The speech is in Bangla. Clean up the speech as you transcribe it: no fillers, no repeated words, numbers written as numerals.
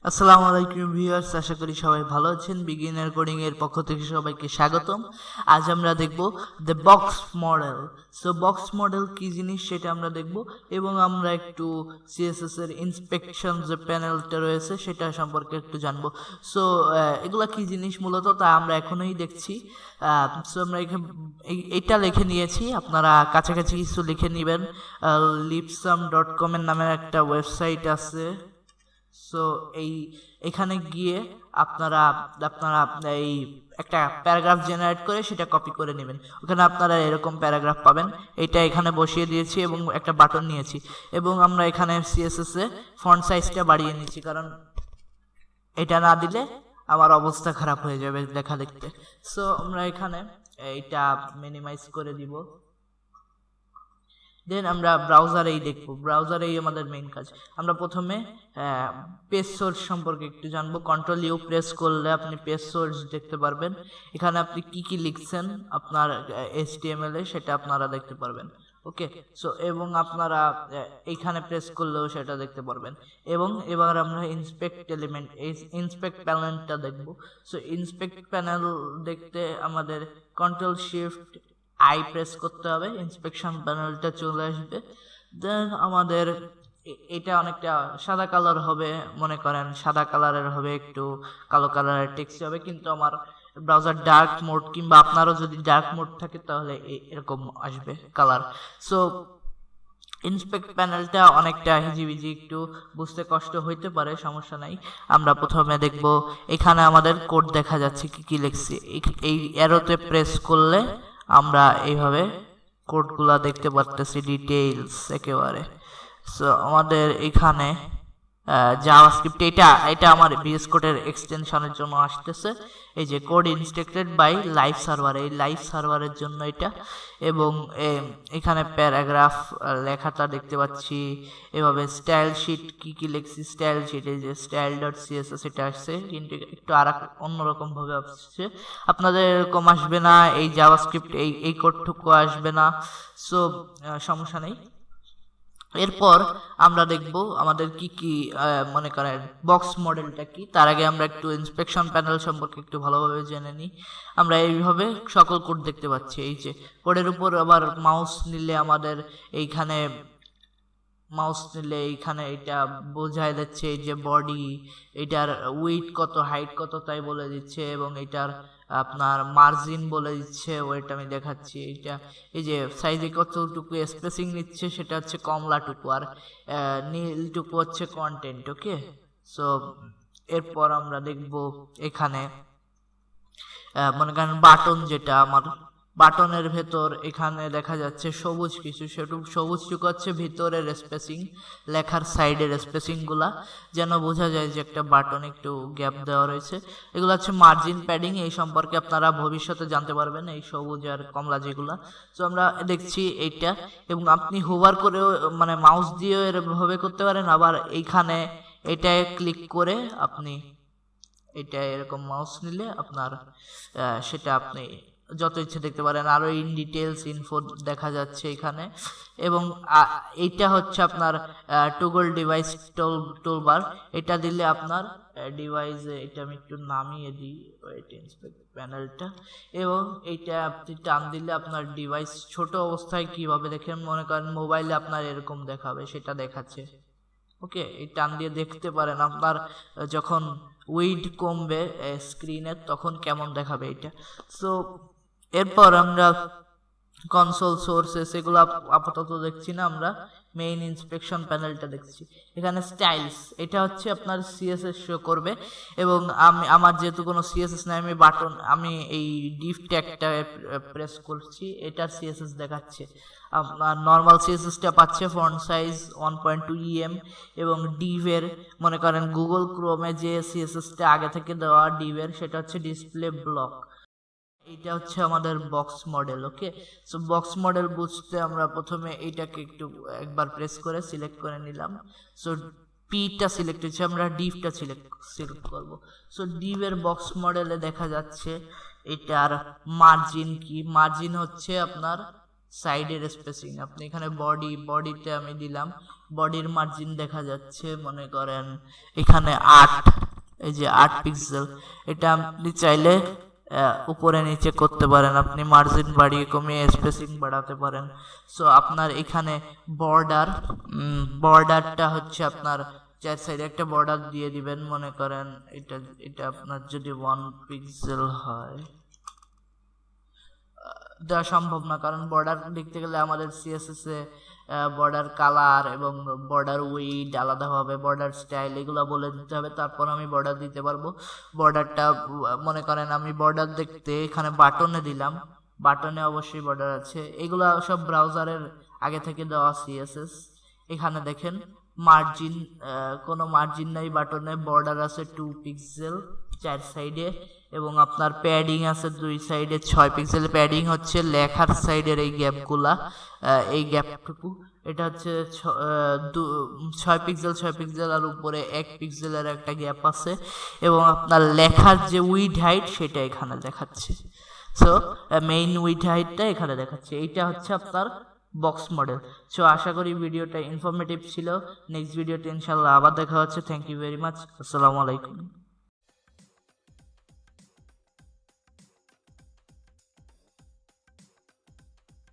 আসসালামু আলাইকুম ভিউয়ার্স, আশা করি সবাই ভালো আছেন। বিগিনার কোডিং এর পক্ষ থেকে সবাইকে স্বাগতম। আজ আমরা দেখব the box model. So box model কি জিনিস সেটা আমরা দেখব, এবং আমরা একটু সিএসএস এর ইন্সপেকশন যে প্যানেলটা রয়েছে সেটা সম্পর্কে একটু জানবো। সো এগুলা কি জিনিস মূলত তা আমরা এখনই দেখছি। সো আমরা এইটা লিখে নিয়েছি, আপনারা কাছাকাছি কিছু লিখে নেবেন। lipsum.com এর নামের একটা ওয়েবসাইট আছে। সো এখানে গিয়ে আপনারা আপনারা এই একটা প্যারাগ্রাফ জেনারেট করে সেটা কপি করে নেবেন। ওখানে আপনারা এরকম প্যারাগ্রাফ পাবেন। এটা এখানে বসিয়ে দিয়েছি এবং একটা বাটন নিয়েছি, এবং আমরা এখানে সিএসএস এ ফন্ট সাইজটা বাড়িয়ে নিয়েছি, কারণ এটা না দিলে আমার অবস্থা খারাপ হয়ে যাবে লেখা লিখতে। সো আমরা এখানে এইটা মিনিমাইজ করে দিব। দেন আমরা ব্রাউজারেই দেখব। ব্রাউজারেই আমাদের মেইন কাজ। আমরা প্রথমে পেজ সোর্স সম্পর্কে একটু জানবো। কন্ট্রোল ইউ প্রেস করলে আপনি পেজ সোর্স দেখতে পারবেন। এখানে আপনি কি কি লিখছেন আপনার HTML এ সেটা আপনারা দেখতে পারবেন। ওকে, সো এবং আপনারা এইখানে প্রেস করলেও সেটা দেখতে পারবেন। এবং এবার আমরা ইন্সপেক্ট এলিমেন্ট, ইন্সপেক্ট প্যানেলটা দেখব। সো ইন্সপেক্ট প্যানেল দেখতে আমাদের কন্ট্রোল শিফট আই প্রেস করতে হবে, ইন্সপেকশন প্যানেলটা চলে আসবে। দেন আমাদের এটা অনেকটা সাদা কালার হবে, মনে করেন সাদা কালারের হবে, একটু কালো কালারের টেক্সট হবে, কিন্তু আমার ব্রাউজার ডার্ক মোড কিংবা আপনারও যদি ডার্ক মোড থাকে তাহলে এরকম আসবে কালার। সো ইন্সপেক্ট প্যানেলটা অনেকটা হিজিবিজি, একটু বুঝতে কষ্ট হইতে পারে, সমস্যা নাই। আমরা প্রথমে দেখব এখানে আমাদের কোড দেখা যাচ্ছে কি কি লিখছি। এই অ্যারোতে প্রেস করলে আমরা এইভাবে কোডগুলা দেখতে পারতেছি, ডিটেইলস একেবারে। সো আমাদের এখানে জাভাস্ক্রিপ্ট, এটা আমার VS কোডের এক্সটেনশনের জন্য আসতেছে। এই যে code instructed by live server, এই লাইভ সার্ভারের জন্য এটা। এবং এখানে প্যারাগ্রাফ লেখাটা দেখতে পাচ্ছি এভাবে। স্টাইল শিট কি কি লিখছি, স্টাইল শিট এই যে style.css এটা আসছে, কিন্তু একটু আর অন্যরকম ভাবে আসছে। আপনাদের এরকম আসবে না, এই জাভাস্ক্রিপ্ট এই কোডটুকু আসবে না। সো সমস্যা নেই। এরপর আমরা দেখব আমাদের কি কি মনে করেন বক্স মডেলটা কি। তার আগে আমরা একটু ইন্সপেকশন প্যানেল সম্পর্কে একটু ভালোভাবে জেনে নিই। আমরা এইভাবে সকল কোড দেখতে পাচ্ছি। এই যে কোডের উপর আবার মাউস নিলে আমাদের এইখানে এটা বোঝায় যাচ্ছে এই যে বডি, এটার উইডথ কত, হাইট কত তাই বলে দিচ্ছে, এবং এটার আপনার মার্জিন বলে দিচ্ছে। ওইটা আমি দেখাচ্ছি। এইটা এই যে সাইজে কতটুকু স্পেসিং নিচ্ছে সেটা হচ্ছে কমলাটুকু, আর নীলটুকু হচ্ছে কন্টেন্ট। ওকে, সো এরপর আমরা দেখব এখানে মনে করেন বাটন, যেটা আমার বাটনের ভেতর এখানে দেখা যাচ্ছে সবুজ কিছু, সবুজটুকু হচ্ছে ভিতরের স্পেসিং, লেখার সাইডের স্পেসিং গুলা, যেন বোঝা যায় যে একটা বাটন, একটু গ্যাপ দেওয়া রয়েছে। এগুলো হচ্ছে মার্জিন প্যাডিং, এই সম্পর্কে আপনারা ভবিষ্যতে জানতে পারবেন, এই সবুজ আর কমলা যেগুলা। তো আমরা দেখছি এইটা, এবং আপনি হোভার করেও মানে মাউস দিয়েও এরভাবে করতে পারেন। আবার এইখানে এটায় ক্লিক করে আপনি এটা এরকম মাউস নিলে আপনার সেটা আপনি যত ইচ্ছে দেখতে পারেন। আরো ইন ডিটেলস ইনফো দেখা যাচ্ছে এখানে। এবং এইটা হচ্ছে আপনার টুগল ডিভাইস টুলবার। এটা দিলে আপনার ডিভাইসে, এটা আমি একটু নামিয়ে দিই ইন্সপেক্ট প্যানেলটা, এবং এইটা আপনি টান দিলে আপনার ডিভাইস ছোট অবস্থায় কিভাবে দেখেন, মনে করেন মোবাইলে আপনার এরকম দেখাবে, সেটা দেখাচ্ছে। ওকে, এই টান দিয়ে দেখতে পারেন আপনার যখন উইড কমবে স্ক্রিনের তখন কেমন দেখাবে এটা। সো এরপর আমরা কনসোল সোর্সেস এগুলো আপাতত দেখছি না, আমরা মেইন ইন্সপেকশন প্যানেলটা দেখছি। এখানে স্টাইলস, এটা হচ্ছে আপনার সিএসএস শো করবে, এবং আমার যেহেতু কোনো সিএসএস নাই, আমি বাটন, আমি এই ডিভ ট্যাগটা প্রেস করছি, এটার সিএসএস দেখাচ্ছে। আপনার নর্মাল সিএসএসটা পাচ্ছে ফন্ট সাইজ 1.2 em, এবং ডিভের মনে করেন গুগল ক্রোমে যে সিএসএসটা আগে থেকে দেওয়া ডিভের, সেটা হচ্ছে ডিসপ্লে ব্লক। এটা হচ্ছে আমাদের বক্স মডেল। ওকে, সো বক্স মডেল বুঝতে আমরা প্রথমে এইটাকে একটু একবার প্রেস করে সিলেক্ট করে নিলাম। সো পিটা সিলেক্ট হচ্ছে, আমরা ডিভটা সিলেক্ট করব। সো ডিভের বক্স মডেলে দেখা যাচ্ছে এটার মার্জিন কি, মার্জিন হচ্ছে আপনার সাইডের স্পেসিং আপনি এখানে বডিতে আমি দিলাম, বডির মার্জিন দেখা যাচ্ছে মনে করেন এখানে 8, এই যে 8 পিক্সেল। এটা আপনি চাইলে উপরে নিচে করতে পারেন, আপনি মার্জিন বাড়িয়ে কমিয়ে স্পেসিং বাড়াতে পারেন। সো আপনার এখানে বর্ডারটা হচ্ছে আপনার 4 সাইডে একটা বর্ডার দিয়ে দিবেন, মনে করেন এটা আপনার যদি 1 পিক্সেল হয়, দেওয়া সম্ভব না, কারণ বর্ডার দেখতে গেলে আমাদের সিএসএস এ বর্ডার কালার এবং বর্ডার উইড আলাদা হবে, বর্ডার স্টাইল এগুলো বলে দিতে হবে, তারপর আমি বর্ডার দিতে পারবো। বর্ডারটা মনে করেন আমি বর্ডার দেখতে এখানে বাটনে দিলাম, বাটনে অবশ্যই বর্ডার আছে, এগুলা সব ব্রাউজারের আগে থেকে দেওয়া সিএসএস। এখানে দেখেন মার্জিন, কোনো মার্জিন নাই বাটনে, বর্ডার আছে 2 পিক্সেল 4 সাইডে, এবং আপনার প্যাডিং আছে 2 সাইডে 6 পিক্সেল। প্যাডিং হচ্ছে লেখার সাইডের এই গ্যাপগুলা, এই গ্যাপটুকু, এটা হচ্ছে 6 পিক্সেল আর উপরে 1 পিক্সেলের একটা গ্যাপ আছে, এবং আপনার লেখার যে উইড হাইট সেটা এখানে দেখাচ্ছে। সো মেইন উইড হাইটটা এখানে দেখাচ্ছে। এইটা হচ্ছে আপনার বক্স মডেল। সো আশা করি ভিডিওটা ইনফরমেটিভ ছিল। নেক্সট ভিডিওতে ইনশাআল্লাহ আবার দেখা হচ্ছে। Thank you very much. আসসালামু আলাইকুম।